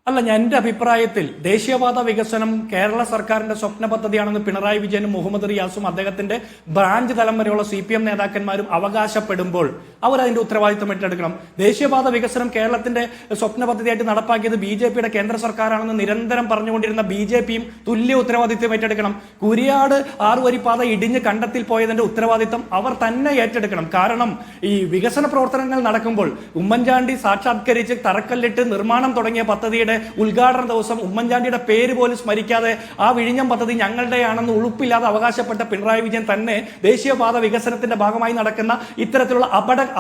അല്ല, എന്റെ അഭിപ്രായത്തിൽ ദേശീയപാത വികസനം കേരള സർക്കാരിന്റെ സ്വപ്ന പദ്ധതിയാണെന്ന് പിണറായി വിജയനും മുഹമ്മദ് റിയാസും അദ്ദേഹത്തിന്റെ ബ്രാഞ്ച് തലം വരെയുള്ള CPM നേതാക്കന്മാരും അവകാശപ്പെടുമ്പോൾ അവർ അതിന്റെ ഉത്തരവാദിത്വം ഏറ്റെടുക്കണം. ദേശീയപാത വികസനം കേരളത്തിന്റെ സ്വപ്ന പദ്ധതിയായിട്ട് നടപ്പാക്കിയത് BJPയുടെ കേന്ദ്ര സർക്കാരാണെന്ന് നിരന്തരം പറഞ്ഞുകൊണ്ടിരുന്ന BJPയും തുല്യ ഉത്തരവാദിത്വം ഏറ്റെടുക്കണം. കുരിയാട് 6 വരിപ്പാത ഇടിഞ്ഞ് കണ്ടത്തിൽ പോയതിന്റെ ഉത്തരവാദിത്വം അവർ തന്നെ ഏറ്റെടുക്കണം. കാരണം ഈ വികസന പ്രവർത്തനങ്ങൾ നടക്കുമ്പോൾ ഉമ്മൻചാണ്ടി സാക്ഷാത്കരിച്ച് തറക്കല്ലിട്ട് നിർമ്മാണം തുടങ്ങിയ പദ്ധതിയുടെ ഉദ്ഘാടന ദിവസം ഉമ്മൻചാണ്ടിയുടെ പേര് പോലും സ്മരിക്കാതെ ആ വിഴിഞ്ഞം പദ്ധതി ഞങ്ങളുടെയാണെന്ന് ഉളുപ്പില്ലാതെ അവകാശപ്പെട്ട പിണറായി വിജയൻ തന്നെ ദേശീയപാത വികസനത്തിന്റെ ഭാഗമായി നടക്കുന്ന ഇത്തരത്തിലുള്ള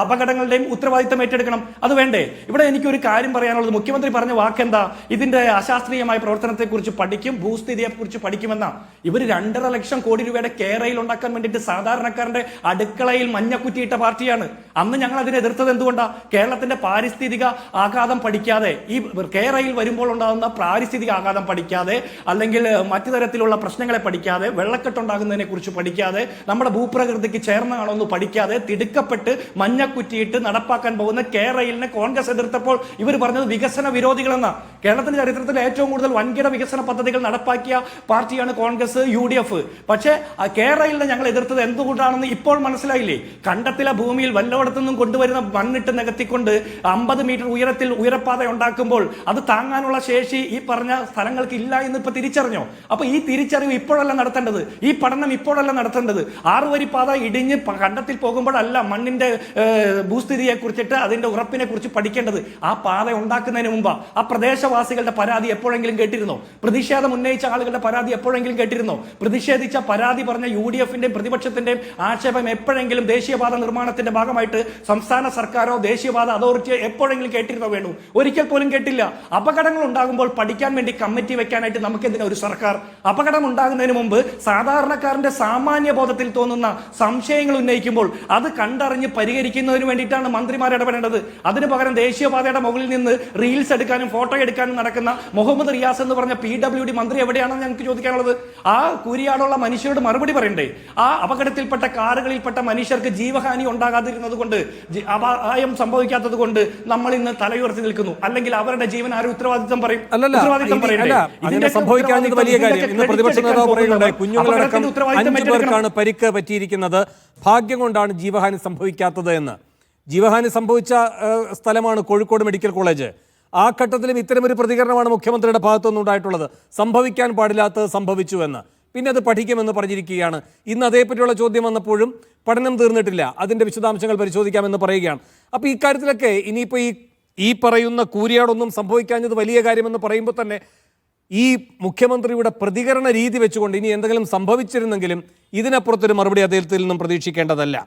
അപകടങ്ങളുടെയും ഉത്തരവാദിത്തം ഏറ്റെടുക്കണം. അത് വേണ്ടേ? ഇവിടെ എനിക്കൊരു കാര്യം പറയാനുള്ളത്, മുഖ്യമന്ത്രി പറഞ്ഞ വാക്കെന്താ? ഇതിന്റെ അശാസ്ത്രീയമായ പ്രവർത്തനത്തെക്കുറിച്ച് പഠിക്കും, ഭൂസ്ഥിതിയെക്കുറിച്ച് പഠിക്കുമെന്ന. ഇവർ 2.5 ലക്ഷം കോടി രൂപയുടെ കേരയിൽ ഉണ്ടാക്കാൻ വേണ്ടിയിട്ട് സാധാരണക്കാരന്റെ അടുക്കളയിൽ മഞ്ഞക്കുറ്റിയിട്ട പാർട്ടിയാണ്. അന്ന് ഞങ്ങൾ അതിനെ എതിർത്തത് എന്തുകൊണ്ടാ? കേരളത്തിന്റെ പാരിസ്ഥിതിക ആഘാതം പഠിക്കാതെ, ഈ കേരയിൽ വരുമ്പോൾ ഉണ്ടാകുന്ന പാരിസ്ഥിതിക ആഘാതം പഠിക്കാതെ, അല്ലെങ്കിൽ മറ്റു തരത്തിലുള്ള പ്രശ്നങ്ങളെ പഠിക്കാതെ, വെള്ളക്കെട്ടുണ്ടാകുന്നതിനെ കുറിച്ച് പഠിക്കാതെ, നമ്മുടെ ഭൂപ്രകൃതിക്ക് ചേർന്നാണോ എന്ന് പഠിക്കാതെ തിടുക്കപ്പെട്ട് മഞ്ഞക്കുറ്റിയിട്ട് നടപ്പാക്കാൻ പോകുന്ന കേരളിനെ കോൺഗ്രസ് എതിർത്തപ്പോൾ ഇവർ പറഞ്ഞത് വികസന വിരോധികളെന്ന. കേരളത്തിന്റെ ചരിത്രത്തിൽ ഏറ്റവും കൂടുതൽ വൻകിട വികസന പദ്ധതികൾ നടപ്പാക്കിയ പാർട്ടിയാണ് കോൺഗ്രസ്, UDF. പക്ഷേ കേരളിനെ ഞങ്ങൾ എതിർത്തത് എന്തുകൊണ്ടാണെന്ന് ഇപ്പോൾ മനസ്സിലായില്ലേ? കണ്ടത്തിലെ ഭൂമിയിൽ വല്ലയിടത്തുനിന്നും കൊണ്ടുവരുന്ന മണ്ണിട്ട് നികത്തിക്കൊണ്ട് 50 മീറ്റർ ഉയരത്തിൽ ഉയരപ്പാത ഉണ്ടാക്കുമ്പോൾ അത് താങ്ങാനുള്ള ശേഷി ഈ പറഞ്ഞ സ്ഥലങ്ങൾക്ക് ഇല്ല എന്ന് ഇപ്പൊ തിരിച്ചറിഞ്ഞോ? അപ്പൊ ഈ തിരിച്ചറിവ് ഇപ്പോഴല്ല നടത്തേണ്ടത്, ഈ പഠനം ഇപ്പോഴല്ല നടത്തേണ്ടത്. 6 വരിപ്പാത ഇടിഞ്ഞ് കണ്ടത്തിൽ പോകുമ്പോഴല്ല മണ്ണിന്റെ ഭൂസ്ഥിതിയെ കുറിച്ചിട്ട് അതിന്റെ ഉറപ്പിനെ കുറിച്ച് പഠിക്കേണ്ടത്. ആ പാത ഉണ്ടാക്കുന്നതിന് മുമ്പ് ആ പ്രദേശവാസികളുടെ പരാതി എപ്പോഴെങ്കിലും കേട്ടിരുന്നോ? പ്രതിഷേധം ഉന്നയിച്ച ആളുകളുടെ പരാതി എപ്പോഴെങ്കിലും കേട്ടിരുന്നോ? പ്രതിഷേധിച്ച പരാതി പറഞ്ഞ UDFന്റെയും പ്രതിപക്ഷത്തിന്റെയും ആക്ഷേപം എപ്പോഴെങ്കിലും ദേശീയപാത നിർമ്മാണത്തിന്റെ ഭാഗമായിട്ട് സംസ്ഥാന സർക്കാരോ ദേശീയപാത അതോറിറ്റിയോ എപ്പോഴെങ്കിലും കേട്ടിരുന്നോ? വേണു ഒരിക്കൽ പോലും കേട്ടില്ല. അപകടങ്ങൾ ഉണ്ടാകുമ്പോൾ പഠിക്കാൻ വേണ്ടി കമ്മിറ്റി വെക്കാനായിട്ട് നമുക്ക് എന്തിനാ ഒരു സർക്കാർ? അപകടം ഉണ്ടാകുന്നതിന് മുമ്പ് സാധാരണക്കാരന്റെ സാമാന്യ ബോധത്തിൽ തോന്നുന്ന സംശയങ്ങൾ ഉന്നയിക്കുമ്പോൾ അത് കണ്ടറിഞ്ഞ് പരിഹരിക്കുന്നതിന് വേണ്ടിയിട്ടാണ് മന്ത്രിമാർ ഇടപെടേണ്ടത്. അതിന് പകരം ദേശീയപാതയുടെ മുകളിൽ നിന്ന് റീൽസ് എടുക്കാനും ഫോട്ടോ എടുക്കാനും നടക്കുന്ന മുഹമ്മദ് റിയാസ് എന്ന് പറഞ്ഞ PWD മന്ത്രി എവിടെയാണെന്ന് ഞങ്ങൾക്ക് ചോദിക്കാനുള്ളത്. ആ കൂരിയാടുള്ള മനുഷ്യരോട് മറുപടി പറയണ്ടേ? ആ അപകടത്തിൽപ്പെട്ട കാറുകളിൽപ്പെട്ട മനുഷ്യർക്ക് ജീവഹാനി ഉണ്ടാകാതിരുന്നത് കൊണ്ട്, അപായം സംഭവിക്കാത്തത് കൊണ്ട് നമ്മൾ ഇന്ന് തലയുയർത്തി നിൽക്കുന്നു. അല്ലെങ്കിൽ അവരുടെ ജീവൻ ആരും ഉത്തരവാദിത്തം പറയും? സംഭവിക്കാഞ്ഞത് വലിയ കാര്യം. ഇന്ന് പ്രതിപക്ഷ നേതാവ് പറയുന്നുണ്ട്, കുഞ്ഞുങ്ങളടക്കം 5 പേർക്കാണ് പരിക്ക് പറ്റിയിരിക്കുന്നത്, ഭാഗ്യം കൊണ്ടാണ് ജീവഹാനി സംഭവിക്കാത്തത് എന്ന്. ജീവഹാനി സംഭവിച്ച സ്ഥലമാണ് കോഴിക്കോട് മെഡിക്കൽ കോളേജ്. ആ ഘട്ടത്തിലും ഇത്തരമൊരു പ്രതികരണമാണ് മുഖ്യമന്ത്രിയുടെ ഭാഗത്തുനിന്ന് ഉണ്ടായിട്ടുള്ളത്. സംഭവിക്കാൻ പാടില്ലാത്തത് സംഭവിച്ചു എന്ന്. പിന്നെ അത് പഠിക്കുമെന്ന് പറഞ്ഞിരിക്കുകയാണ്. ഇന്ന് അതേപറ്റിയുള്ള ചോദ്യം വന്നപ്പോഴും പഠനം തീർന്നിട്ടില്ല, അതിൻ്റെ വിശദാംശങ്ങൾ പരിശോധിക്കാമെന്ന് പറയുകയാണ്. അപ്പോൾ ഇക്കാര്യത്തിലൊക്കെ ഇനിയിപ്പോൾ ഈ പറയുന്ന കൂരിയാടൊന്നും സംഭവിക്കാഞ്ഞത് വലിയ കാര്യമെന്ന് പറയുമ്പോൾ തന്നെ ഈ മുഖ്യമന്ത്രിയുടെ പ്രതികരണ രീതി വെച്ചുകൊണ്ട് ഇനി എന്തെങ്കിലും സംഭവിച്ചിരുന്നെങ്കിലും ഇതിനപ്പുറത്തൊരു മറുപടി അദ്ദേഹത്തിൽ നിന്നും പ്രതീക്ഷിക്കേണ്ടതല്ല.